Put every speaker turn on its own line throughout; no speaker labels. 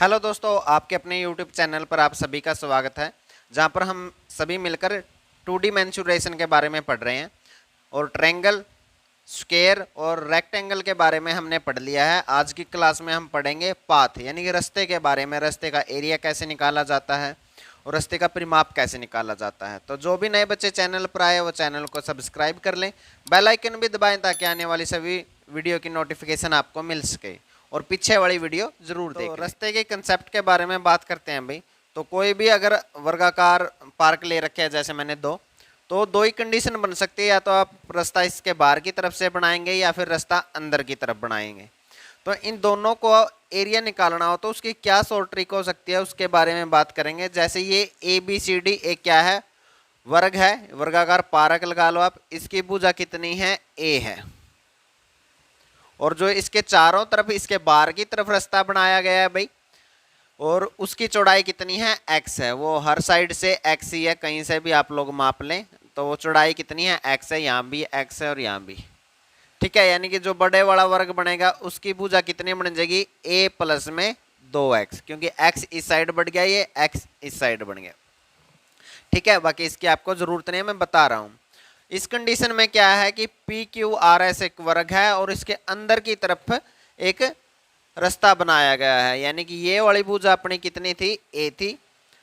Hello दोस्तों, आपके अपने यूट्यूब चैनल पर आप सभी का स्वागत है, जहां पर हम सभी मिलकर 2D मेंसुरेशन के बारे में पढ़ रहे हैं। और ट्रायंगल, स्क्वायर और रेक्टेंगल के बारे में हमने पढ़ लिया है। आज की क्लास में हम पढ़ेंगे पाथ यानी कि रास्ते के बारे में, रास्ते का एरिया कैसे निकाला जाता है और रास्ते का परिमाप कैसे निकाला जाता है। तो जो भी नए बच्चे चैनल पर आए वो चैनल को सब्सक्राइब कर लें, बेल आइकन भी दबाएं ताकि आने वाली सभी वीडियो की नोटिफिकेशन आपको मिल सके और पीछे वाली वीडियो जरूर देखें। तो रास्ते के कंसेप्ट के बारे में बात करते हैं भाई। तो कोई भी अगर वर्गाकार पार्क ले रखे हैं, जैसे मैंने तो दो ही कंडीशन बन सकती है, या तो आप रास्ता इसके बाहर की तरफ से बनाएंगे या फिर रास्ता अंदर की तरफ बनाएंगे। तो इन दोनों को एरिया निकालना हो तो उसकी क्या शॉर्ट ट्रिक हो सकती है उसके बारे में बात करेंगे। जैसे ये ABCD एक क्या है, वर्ग है, वर्गाकार पार्क लगा लो आप। इसकी भुजा कितनी है, A है। और जो इसके चारों तरफ इसके बाहर की तरफ रास्ता बनाया गया है भाई, और उसकी चौड़ाई कितनी है, x है। वो हर साइड से x ही है, कहीं से भी आप लोग माप लें तो वो चौड़ाई कितनी है, x है। यहाँ भी x है और यहाँ भी, ठीक है। यानी कि जो बड़े वाला वर्ग बनेगा उसकी भुजा कितनी बन जाएगी, a प्लस में 2x, क्योंकि x इस साइड बढ़ गया, ये x इस साइड बढ़ गया, ठीक है। बाकी इसकी आपको जरूरत नहीं है, मैं बता रहा हूँ। इस कंडीशन में क्या है कि PQRS एक वर्ग है और इसके अंदर की तरफ एक रास्ता बनाया गया है, यानी कि ये वाली भुजा अपनी कितनी थी, A थी।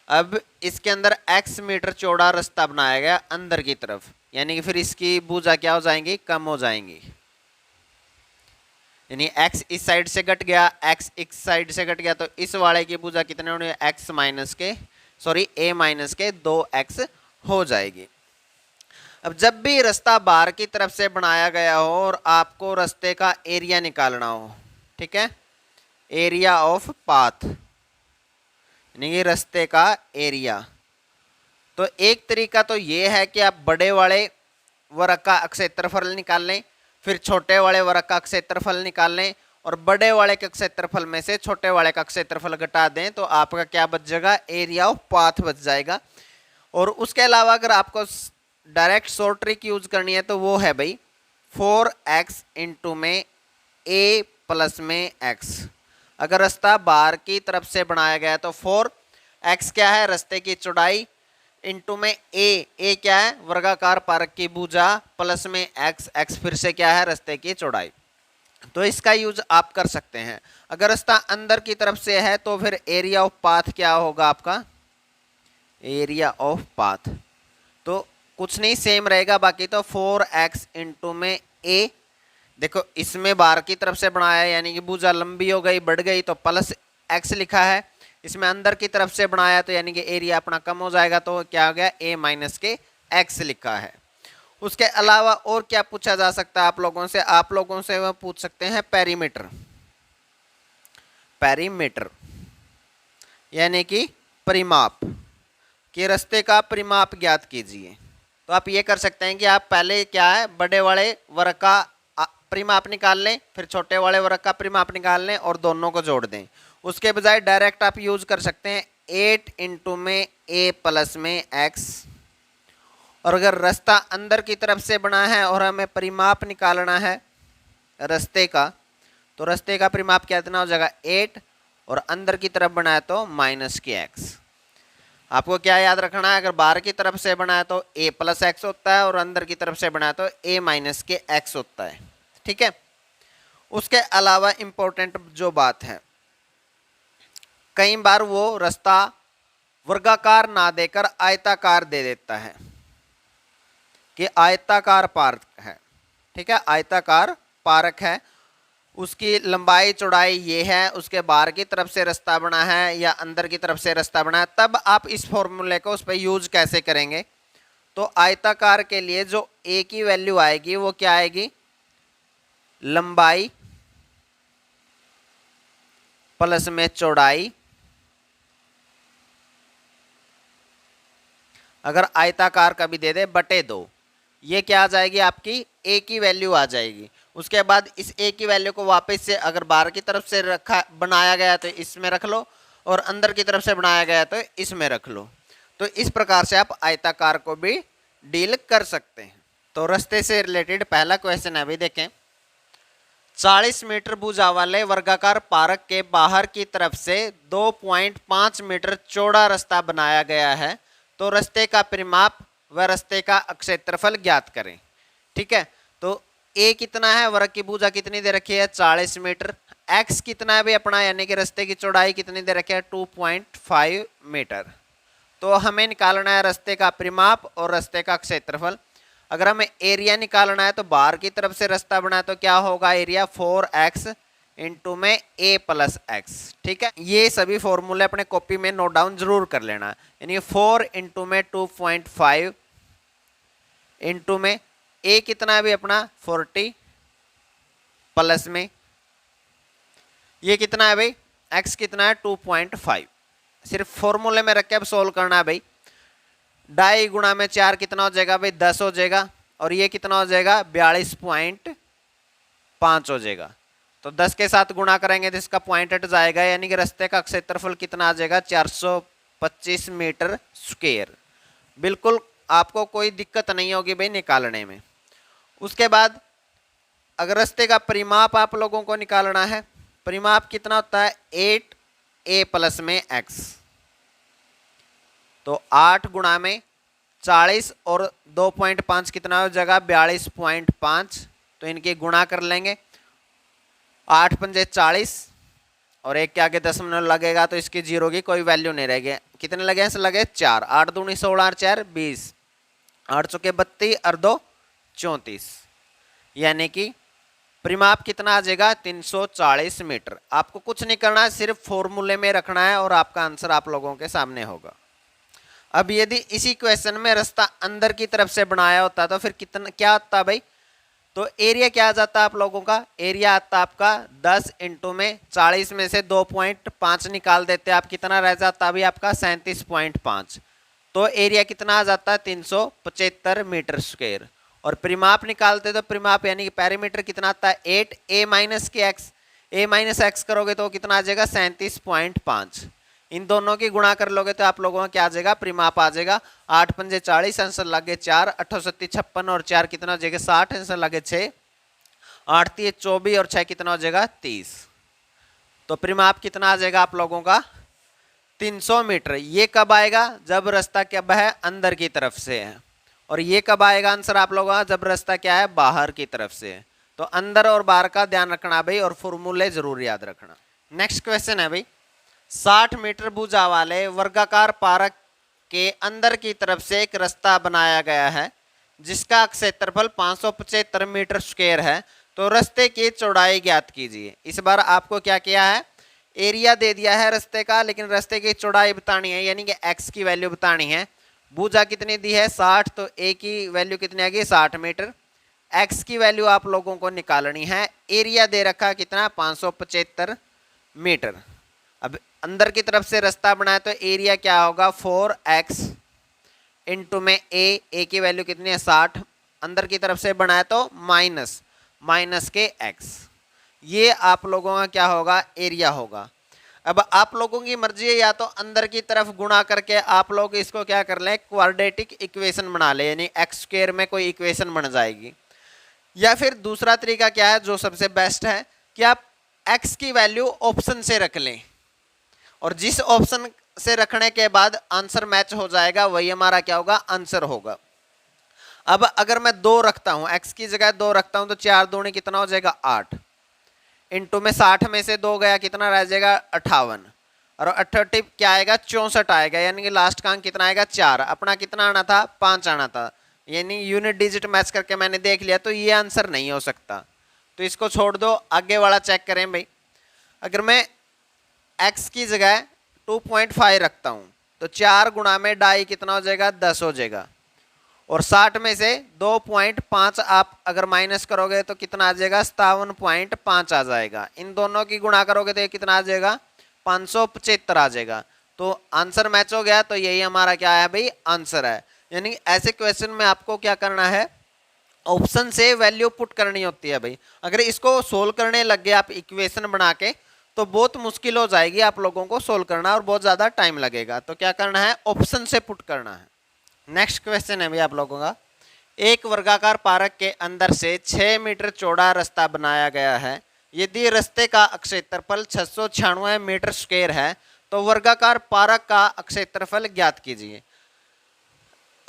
अब इसके अंदर x मीटर चौड़ा रास्ता बनाया गया अंदर की तरफ, यानी कि फिर इसकी भुजा क्या हो जाएंगी, कम हो जाएंगी। यानी x इस साइड से घट गया, x इस साइड से घट गया, तो इस वाले की भुजा कितने होने, a माइनस के 2x हो जाएगी। अब जब भी रास्ता बाहर की तरफ से बनाया गया हो और आपको रास्ते का एरिया निकालना हो, ठीक है, एरिया ऑफ पाथ यानी कि रास्ते का एरिया, तो एक तरीका तो ये है कि आप बड़े वाले वर्ग का क्षेत्रफल निकाल लें, फिर छोटे वाले वर्ग का क्षेत्रफल निकाल लें, और बड़े वाले के क्षेत्रफल में से छोटे वाले का क्षेत्रफल घटा दें, तो आपका क्या बच जाएगा, एरिया ऑफ पाथ बच जाएगा। और उसके अलावा अगर आपको डायरेक्ट शॉर्ट ट्रिक यूज करनी है तो वो है भाई 4x इंटू में a प्लस में x। अगर रास्ता बाहर की तरफ से बनाया गया है तो 4x क्या है, रास्ते की चौड़ाई, इंटू में a क्या है, वर्गाकार पार्क की भुजा, प्लस में x फिर से क्या है, रास्ते की चौड़ाई। तो इसका यूज आप कर सकते हैं। अगर रास्ता अंदर की तरफ से है तो फिर एरिया ऑफ पाथ क्या होगा आपका, एरिया ऑफ पाथ तो कुछ नहीं, सेम रहेगा। बाकी तो 4x इंटू में a, देखो इसमें बाहर की तरफ से बनाया है यानी कि भुजा लंबी हो गई, बढ़ गई, तो प्लस x लिखा है। इसमें अंदर की तरफ से बनाया तो यानी कि एरिया अपना कम हो जाएगा, तो क्या हो गया, a माइनस के x लिखा है। उसके अलावा और क्या पूछा जा सकता है आप लोगों से, आप लोगों से वह पूछ सकते हैं पेरीमीटर। पेरीमीटर यानी कि परिमाप, कि रास्ते का परिमाप ज्ञात कीजिए। तो आप ये कर सकते हैं कि आप पहले क्या है, बड़े वाले वर्ग का परिमाप निकाल लें, फिर छोटे वाले वर्ग का परिमाप निकाल लें और दोनों को जोड़ दें। उसके बजाय डायरेक्ट आप यूज कर सकते हैं 8 इंटू में a प्लस में x। और अगर रास्ता अंदर की तरफ से बना है और हमें परिमाप निकालना है रास्ते का, तो रास्ते का परिमाप कितना हो जाएगा, 8, और अंदर की तरफ बना है तो माइनस के x। आपको क्या याद रखना है, अगर बाहर की तरफ से बना है तो a प्लस एक्स होता है और अंदर की तरफ से बना है तो a माइनस के x होता है, ठीक है। उसके अलावा इंपॉर्टेंट जो बात है, कई बार वो रास्ता वर्गाकार ना देकर आयताकार दे देता है कि आयताकार पार्क है, ठीक है, आयताकार पार्क है, उसकी लंबाई चौड़ाई ये है, उसके बाहर की तरफ से रास्ता बना है या अंदर की तरफ से रास्ता बना है। तब आप इस फॉर्मूले को उस पर यूज कैसे करेंगे, तो आयताकार के लिए जो a की वैल्यू आएगी वो क्या आएगी, लंबाई प्लस में चौड़ाई। अगर आयताकार का भी दे दे बटे 2, ये क्या आ जाएगी, आपकी a की वैल्यू आ जाएगी। उसके बाद इस a की वैल्यू को वापस से अगर बाहर की तरफ से रखा बनाया गया तो इसमें रख लो, और अंदर की तरफ से बनाया गया तो इसमें रख लो। तो इस प्रकार से आप आयताकार को भी डील कर सकते हैं। तो रास्ते से रिलेटेड पहला क्वेश्चन है, अभी देखें, 40 मीटर भुजा वाले वर्गाकार पार्क के बाहर की तरफ से 2.5 मीटर चौड़ा रास्ता बनाया गया है, तो रास्ते का परिमाप व रास्ते का क्षेत्रफल ज्ञात करें। ठीक है, तो ए कितना है, वर्ग की भुजा कितनी दे रखी है 40 मीटर, एक्स कितना है भाई अपना, यानी कि रास्ते की चौड़ाई कितनी दे रखी है 2.5 मीटर। तो हमें निकालना है रास्ते का परिमाप और रास्ते का क्षेत्रफल। अगर हमें एरिया निकालना है तो बाहर की तरफ से रास्ता बना तो क्या होगा एरिया 4x इंटू में a प्लस एक्स। ठीक है, ये सभी फॉर्मूले अपने कॉपी में नोट डाउन जरूर कर लेना, यानी 4 इंटू में 2.5 इंटू में a कितना है भी अपना 40 प्लस में ये कितना है भाई x कितना है 2.5। सिर्फ फॉर्मूले में रख के अब सोल्व करना है भाई। 2.5 गुणा में 4 कितना हो जाएगा भाई 10 हो जाएगा, और ये कितना हो जाएगा 42.5 हो जाएगा। तो 10 के साथ गुणा करेंगे तो इसका पॉइंट हट जाएगा, यानी कि रास्ते का क्षेत्रफल कितना आ जाएगा 425 मीटर स्क्वायर। बिल्कुल आपको कोई दिक्कत नहीं होगी भाई निकालने में। उसके बाद अगर रास्ते का परिमाप आप लोगों को निकालना है, परिमाप कितना होता है 8a प्लस में x, तो 8 गुणा में 40 और 2.5 कितना हो जाएगा 42.5, तो इनके गुणा कर लेंगे। 8 पंजे 40 और एक के आगे दशमलव लगेगा तो इसकी जीरो की कोई वैल्यू नहीं रहेगी। कितने लगे हैं, लगे 4, 8 दूनी 16 और 4 20, 8 चौके 32 और 2 34, यानी कि परिमाप कितना आ जाएगा 340 मीटर। आपको कुछ नहीं करना है, सिर्फ फॉर्मूले में रखना है और आपका आंसर आप लोगों के सामने होगा। अब यदि इसी क्वेश्चन में रास्ता अंदर की तरफ से बनाया होता तो फिर कितना क्या आता भाई, तो एरिया क्या आ जाता आप लोगों का, एरिया आता आपका 10 इंटू में 40 में से 2.5 निकाल देते आप, कितना रह जाता अभी आपका 37.5, तो एरिया कितना आ जाता है 375 मीटर स्क्वायर। और परिमाप निकालते तो परिमाप यानी कि पैरामीटर कितना आता है 8a माइनस के एक्स, a माइनस एक्स करोगे तो कितना आ जाएगा 37.5, इन दोनों की गुणा कर लोगे तो आप लोगों का क्या आ जाएगा परिमाप आ जाएगा 8 पंजे 40, आंसर लगे 4, 8 7 56 और 4 कितना हो जाएगा 60, आंसर लगे 6, 8 3 24 और 6 कितना हो जाएगा 30। तो परिमाप कितना आ जाएगा आप लोगों का 300 मीटर। ये कब आएगा, जब रास्ता कब है अंदर की तरफ से है, और ये कब आएगा आंसर आप लोगों का जब रास्ता क्या है बाहर की तरफ से है। तो अंदर और बाहर का ध्यान रखना भाई, और फॉर्मूले जरूर याद रखना। नेक्स्ट क्वेश्चन है भाई, 60 मीटर भुजा वाले वर्गाकार पार्क के अंदर की तरफ से एक रास्ता बनाया गया है जिसका क्षेत्रफल 575 मीटर स्क्वायर है, तो रास्ते की चौड़ाई ज्ञात कीजिए। इस बार आपको क्या किया है, एरिया दे दिया है रास्ते का, लेकिन रास्ते की चौड़ाई बतानी है, यानी कि x की वैल्यू बतानी है। भुजा कितनी दी है 60, तो a की वैल्यू कितनी आएगी 60 मीटर, x की वैल्यू आप लोगों को निकालनी है। एरिया दे रखा कितना 575 मीटर। अब अंदर की तरफ से रास्ता बनाया तो एरिया क्या होगा 4x इंटू में a की वैल्यू कितनी है 60, अंदर की तरफ से बनाया तो माइनस के x, ये आप लोगों का क्या होगा एरिया होगा। अब आप लोगों की मर्जी है, या तो अंदर की तरफ गुणा करके आप लोग इसको क्या कर लें क्वाड्रेटिक इक्वेशन बना ले, यानी एक्स स्क्वायर में कोई इक्वेशन बन जाएगी। या फिर दूसरा तरीका क्या है जो सबसे बेस्ट है कि आप x की वैल्यू ऑप्शन से रख लें, और जिस ऑप्शन से रखने के बाद आंसर मैच हो जाएगा वही हमारा क्या होगा आंसर होगा। अब अगर मैं 2 रखता हूं, x की जगह 2 रखता हूं तो 4 दूनी कितना हो जाएगा 8, इंटू में 60 में से 2 गया कितना रह जाएगा 58, और 38 क्या आएगा 64 आएगा, यानी कि लास्ट का अंक कितना आएगा 4। अपना कितना आना था 5 आना था, यानी यूनिट डिजिट मैच करके मैंने देख लिया तो ये आंसर नहीं हो सकता, तो इसको छोड़ दो। आगे वाला चेक करें भाई, अगर मैं x की जगह 2.5 रखता हूं तो 4 गुणा में 2.5 कितना हो जाएगा 10 हो जाएगा, और 60 में से 2.5 आप अगर माइनस करोगे तो कितना आ जाएगा 57.5 आ जाएगा। इन दोनों की गुणा करोगे तो ये कितना आ जाएगा 575 आ जाएगा। तो आंसर मैच हो गया, तो यही हमारा क्या है भाई आंसर है। यानी ऐसे क्वेश्चन में आपको क्या करना है ऑप्शन से वैल्यू पुट करनी होती है भाई। अगर इसको सोल्व करने लग गए आप इक्वेशन बना के तो बहुत मुश्किल हो जाएगी आप लोगों को सोल्व करना, और बहुत ज़्यादा टाइम लगेगा। तो क्या करना है ऑप्शन से पुट करना है। नेक्स्ट क्वेश्चन है भाई आप लोगों का, एक वर्गाकार पार्क के अंदर से 6 मीटर चौड़ा रास्ता बनाया गया है यदि रास्ते का क्षेत्रफल 696 मीटर स्क्वायर है तो वर्गाकार पार्क का क्षेत्रफल ज्ञात कीजिए।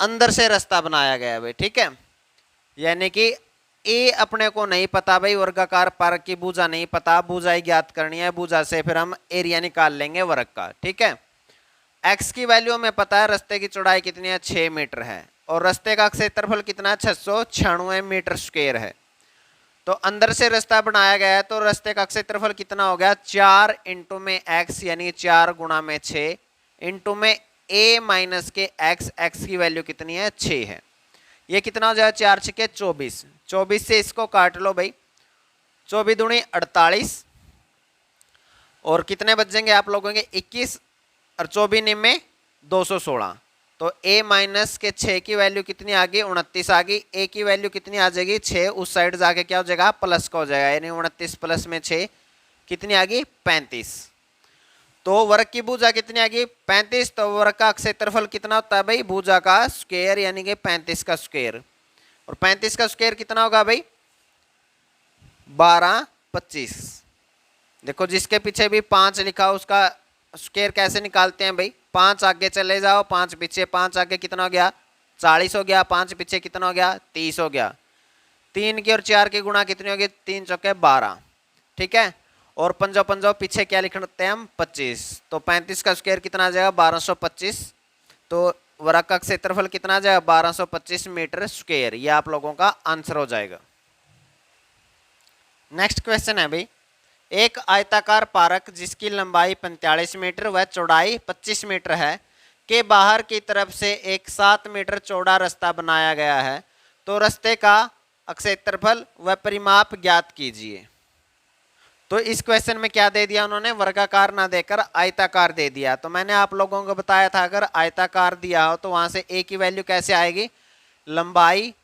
अंदर से रास्ता बनाया गया है भाई, ठीक है, यानी कि ए अपने को नहीं पता भाई, वर्गाकार पार्क की भुजा नहीं पता, भुजा ही ज्ञात करनी है, भुजा से फिर हम एरिया निकाल लेंगे वर्ग का, ठीक है। एक्स की वैल्यू हमें पता है, रास्ते की चौड़ाई कितनी है 6 मीटर है और रास्ते का क्षेत्रफल कितना है 696 मीटर स्क्वायर है। तो अंदर से रास्ता बनाया गया है तो रास्ते का क्षेत्रफल कितना हो गया 4 इंटू में एक्स यानी 4 गुणा में 6 इंटू में ए माइनस के एक्स, एक्स की वैल्यू कितनी है 6 है। ये कितना हो जाएगा 4 छके 24, 24 से इसको काट लो भाई, 24 दूनी 48 और कितने बचेंगे आप लोगों के 21 और 24 निम्मे 216। तो a माइनस के 6 की वैल्यू कितनी आ गई 29 आ गई, a की वैल्यू कितनी आ जाएगी 6, उस साइड जाके क्या हो जाएगा प्लस का हो जाएगा, यानी 29 प्लस में 6 कितनी आ गई 35। तो वर्ग की भुजा कितनी आ गई 35, तो वर्ग का क्षेत्रफल कितना होता है भाई भुजा का स्क्वायर यानी कि 35 का स्क्वायर, और 35 का स्क्वायर कितना होगा भाई 12 25। देखो जिसके पीछे भी 5 लिखा उसका स्क्वायर कैसे निकालते हैं भाई, 5 आगे चले जाओ 5 पीछे, 5 आगे कितना हो गया 40 हो गया, 5 पीछे कितना हो गया 30 हो गया, 3 की और 4 की गुणा कितनी होगी 3 चौके 12, ठीक है। और पंजो पंजो पीछे क्या लिखते हैं हम 25, तो 35 का स्क्वायर कितना आ जाएगा 1225। तो वर्ग का क्षेत्रफल कितना आ जाएगा 1225 मीटर स्क्वायर, ये आप लोगों का आंसर हो जाएगा। नेक्स्ट क्वेश्चन है भाई, एक आयताकार पार्क जिसकी लंबाई 45 मीटर व चौड़ाई 25 मीटर है के बाहर की तरफ से एक 7 मीटर चौड़ा रास्ता बनाया गया है, तो रास्ते का क्षेत्रफल व परिमाप ज्ञात कीजिए। तो इस क्वेश्चन में क्या दे दिया उन्होंने, वर्गाकार ना देकर आयताकार दे दिया। तो मैंने आप लोगों को बताया था अगर आयताकार दिया हो तो वहां से a की वैल्यू कैसे आएगी, लंबाई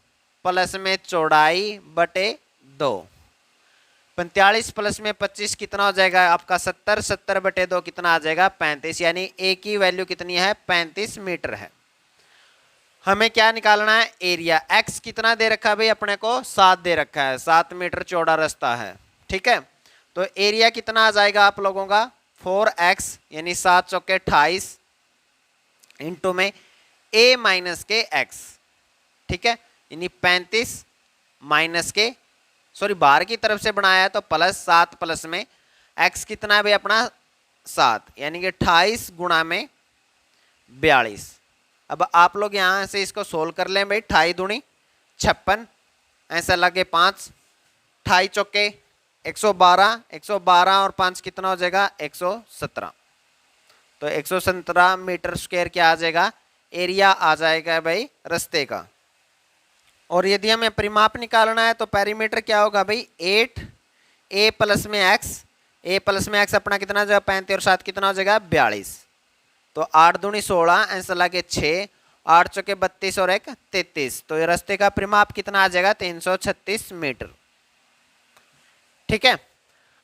प्लस में चौड़ाई बटे 2, 45 प्लस में 25 कितना हो जाएगा आपका 70, 70 बटे 2 कितना आ जाएगा 35, यानी a की वैल्यू कितनी है 35 मीटर है। हमें क्या निकालना है एरिया, x कितना दे रखा है भाई अपने को 7 दे रखा है, 7 मीटर चौड़ा रास्ता है, ठीक है। तो एरिया कितना आ जाएगा आप लोगों का 4x यानी 7 चौके 28 इंटू में a माइनस के x, ठीक है, यानी 35 माइनस के सॉरी बाहर की तरफ से बनाया है तो प्लस 7 प्लस में x कितना है भाई अपना 7 यानी कि 28 गुणा में 42। अब आप लोग यहां से इसको सोल्व कर लें भाई, 28 दूनी 56 ऐसा लगे 5, 28 चौके 112, 112 और 5 कितना हो जाएगा 117। तो 117 मीटर स्क्वायर क्या आ जाएगा एरिया आ जाएगा भाई रास्ते का। और यदि हमें परिमाप निकालना है तो पेरीमीटर क्या होगा भाई 8 a प्लस में x, a प्लस में x अपना कितना हो जाएगा 35 और 7 कितना हो जाएगा 42। तो 8 दूनी 16 ऐसा लगे 6, 8 चौके 32 और 1 33। तो ये रास्ते का परिमाप कितना आ जाएगा 336 मीटर, ठीक है।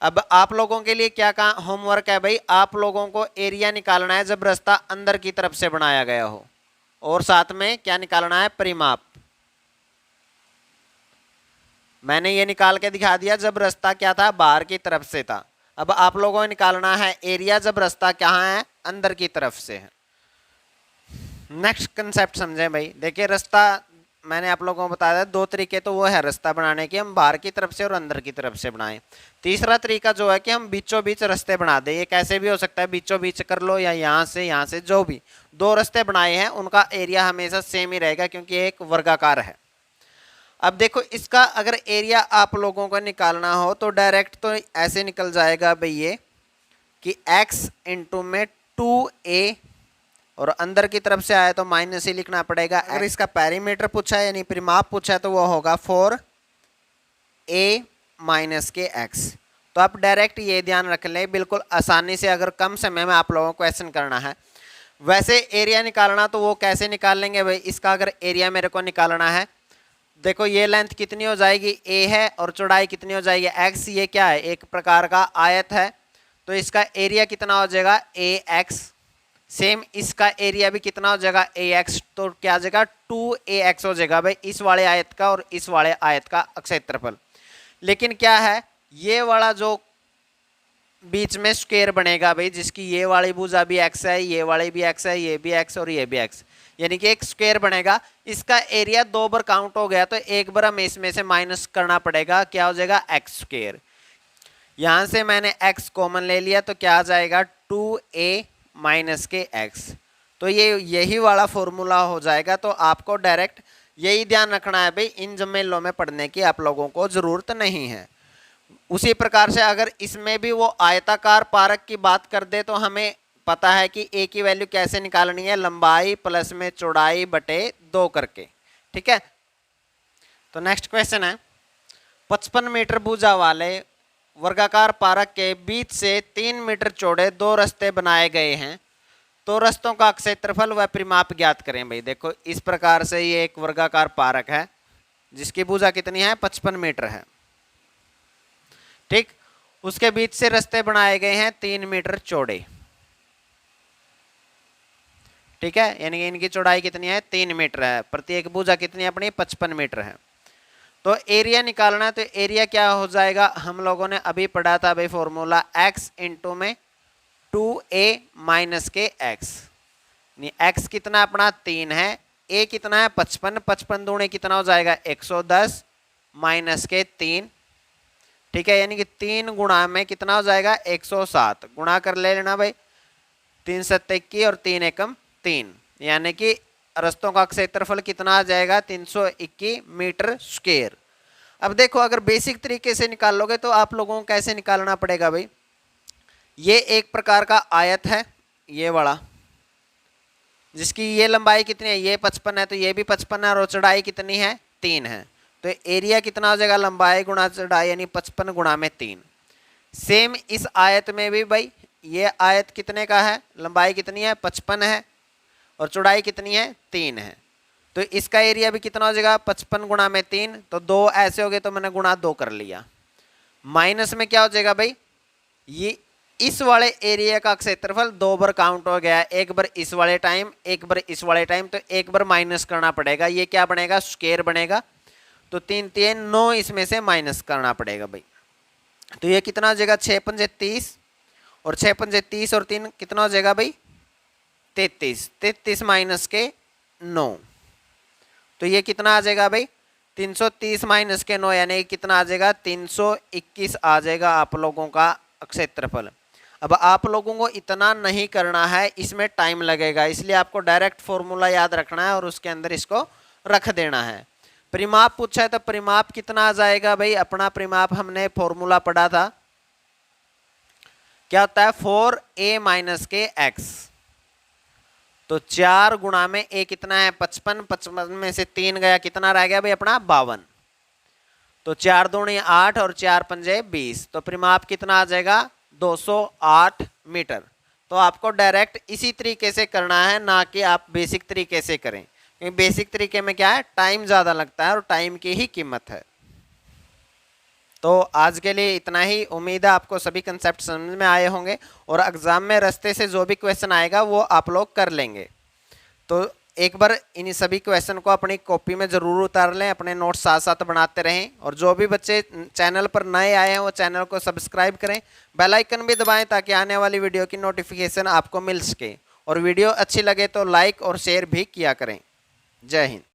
अब आप लोगों के लिए क्या होमवर्क है भाई, आप लोगों को एरिया निकालना है जब रास्ता अंदर की तरफ से बनाया गया हो, और साथ में क्या निकालना है परिमाप। मैंने ये निकाल के दिखा दिया जब रास्ता क्या था बाहर की तरफ से था। अब आप लोगों को निकालना है एरिया जब रास्ता कहाँ है अंदर की तरफ से है। नेक्स्ट कंसेप्ट समझें भाई, देखिए रास्ता मैंने आप लोगों को बताया था 2 तरीके, तो वो है रास्ता बनाने के, हम बाहर की तरफ से और अंदर की तरफ से बनाएं। तीसरा तरीका जो है कि हम बीचों बीच रास्ते बना दें, ये कैसे भी हो सकता है, बीचों बीच कर लो या यहाँ से जो भी 2 रास्ते बनाए हैं उनका एरिया हमेशा सेम ही रहेगा क्योंकि एक वर्गाकार है। अब देखो इसका अगर एरिया आप लोगों को निकालना हो तो डायरेक्ट तो ऐसे निकल जाएगा भाई ये कि x इंटू में 2a और अंदर की तरफ से आया तो माइनस ही लिखना पड़ेगा। अगर इसका पेरीमीटर पूछा है यानी परिमाप पूछा है तो वो होगा 4a माइनस के x। तो आप डायरेक्ट ये ध्यान रख लें बिल्कुल आसानी से, अगर कम समय में आप लोगों को क्वेश्चन करना है। वैसे एरिया निकालना तो वो कैसे निकाल लेंगे भाई, इसका अगर एरिया मेरे को निकालना है, देखो ये लेंथ कितनी हो जाएगी a है और चौड़ाई कितनी हो जाएगी x, ये क्या है एक प्रकार का आयत है, तो इसका एरिया कितना हो जाएगा ax। सेम इसका एरिया भी कितना हो जाएगा ax, तो क्या आ जाएगा 2ax हो जाएगा भाई इस वाले आयत का और इस वाले आयत का क्षेत्रफल। लेकिन क्या है ये वाला जो बीच में स्क्वायर बनेगा भाई, जिसकी ये वाली भुजा भी x है, ये वाली भी x है, ये भी x और ये भी x, यानी कि एक स्क्वायर बनेगा। इसका एरिया 2 बार काउंट हो गया तो एक बार हमें इसमें से माइनस करना पड़ेगा, क्या हो जाएगा x स्क्वायर। यहां से मैंने x कॉमन ले लिया तो क्या आ जाएगा 2a माइनस के x। तो ये यही वाला फॉर्मूला हो जाएगा। तो आपको डायरेक्ट यही ध्यान रखना है भाई, इन जमेलों में पढ़ने की आप लोगों को जरूरत नहीं है। उसी प्रकार से अगर इसमें भी वो आयताकार पारक की बात कर दे तो हमें पता है कि a की वैल्यू कैसे निकालनी है, लंबाई प्लस में चौड़ाई बटे 2 करके। ठीक है, तो नेक्स्ट क्वेश्चन है 55 मीटर भुजा वाले वर्गाकार पारक के बीच से 3 मीटर चौड़े 2 रास्ते बनाए गए हैं, तो रास्तों का क्षेत्रफल व परिमाप ज्ञात करें। भाई देखो इस प्रकार से ये एक वर्गाकार पारक है जिसकी भुजा कितनी है 55 मीटर है। ठीक, उसके बीच से रास्ते बनाए गए हैं 3 मीटर चौड़े। ठीक है, यानी कि इनकी चौड़ाई कितनी है 3 मीटर है, प्रत्येक भुजा कितनी है अपनी 55 मीटर है। तो एरिया निकालना है, तो एरिया क्या हो जाएगा, हम लोगों ने अभी पढ़ा था भाई फॉर्मूला x इंटू में 2a माइनस के x। x कितना अपना 3 है, a कितना है 55, 55 दूने कितना हो जाएगा 110 माइनस के 3। ठीक है, यानी कि 3 गुणा में कितना हो जाएगा 107, गुणा कर ले लेना भाई, 3 7 21 और 3 एकम 3, यानी कि रास्तों का क्षेत्रफल कितना आ जाएगा 321 मीटर स्क्वायर। अब देखो अगर बेसिक तरीके से निकाल लोगे तो आप लोगों को कैसे निकालना पड़ेगा भाई, ये एक प्रकार का आयत है ये वाला, जिसकी ये लंबाई कितनी है ये 55 है, तो ये भी 55 है और चौड़ाई कितनी है 3 है। तो एरिया कितना हो जाएगा लंबाई गुणा चौड़ाई यानी 55 गुणा में 3। सेम इस आयत में भी भाई ये आयत कितने का है, लंबाई कितनी है 55 है और चौड़ाई कितनी है 3 है। तो इसका एरिया भी कितना हो जाएगा 55 गुणा में 3, तो 2 ऐसे हो गए तो मैंने गुणा 2 कर लिया। माइनस में क्या हो जाएगा भाई, ये इस वाले एरिया का क्षेत्रफल 2 बार काउंट हो गया, एक बार इस वाले टाइम एक बार इस वाले टाइम, तो एक बार माइनस करना पड़ेगा। ये क्या बनेगा स्क्वायर बनेगा, तो 3 3 9 इसमें से माइनस करना पड़ेगा भाई। तो ये कितना हो जाएगा 6 पंजे 30 और 6 पंजे 30 और 3 कितना हो जाएगा भाई 33, 33 माइनस के 9, तो ये कितना आ जाएगा भाई 330 माइनस के 9, यानी कितना आ जाएगा 321 आ जाएगा आप लोगों का क्षेत्रफल। अब आप लोगों को इतना नहीं करना है, इसमें टाइम लगेगा, इसलिए आपको डायरेक्ट फॉर्मूला याद रखना है और उसके अंदर इसको रख देना है। परिमाप पूछा है तो परिमाप कितना आ जाएगा भाई, अपना परिमाप हमने फॉर्मूला पढ़ा था, क्या होता है 4a माइनस के x। तो 4 गुणा में a कितना है 55, 55 में से 3 गया कितना रह गया भाई अपना 52, तो 4 दूनी 8 और 4 पंजे 20, तो परिमाप कितना आ जाएगा 208 मीटर। तो आपको डायरेक्ट इसी तरीके से करना है, ना कि आप बेसिक तरीके से करें, क्योंकि बेसिक तरीके में क्या है टाइम ज़्यादा लगता है और टाइम की ही कीमत है। तो आज के लिए इतना ही, उम्मीद है आपको सभी कंसेप्ट समझ में आए होंगे और एग्जाम में रास्ते से जो भी क्वेश्चन आएगा वो आप लोग कर लेंगे। तो एक बार इन सभी क्वेश्चन को अपनी कॉपी में ज़रूर उतार लें, अपने नोट्स साथ साथ बनाते रहें, और जो भी बच्चे चैनल पर नए आए हैं वो चैनल को सब्सक्राइब करें, बेल आइकन भी दबाएं ताकि आने वाली वीडियो की नोटिफिकेशन आपको मिल सके, और वीडियो अच्छी लगे तो लाइक और शेयर भी किया करें। जय हिंद।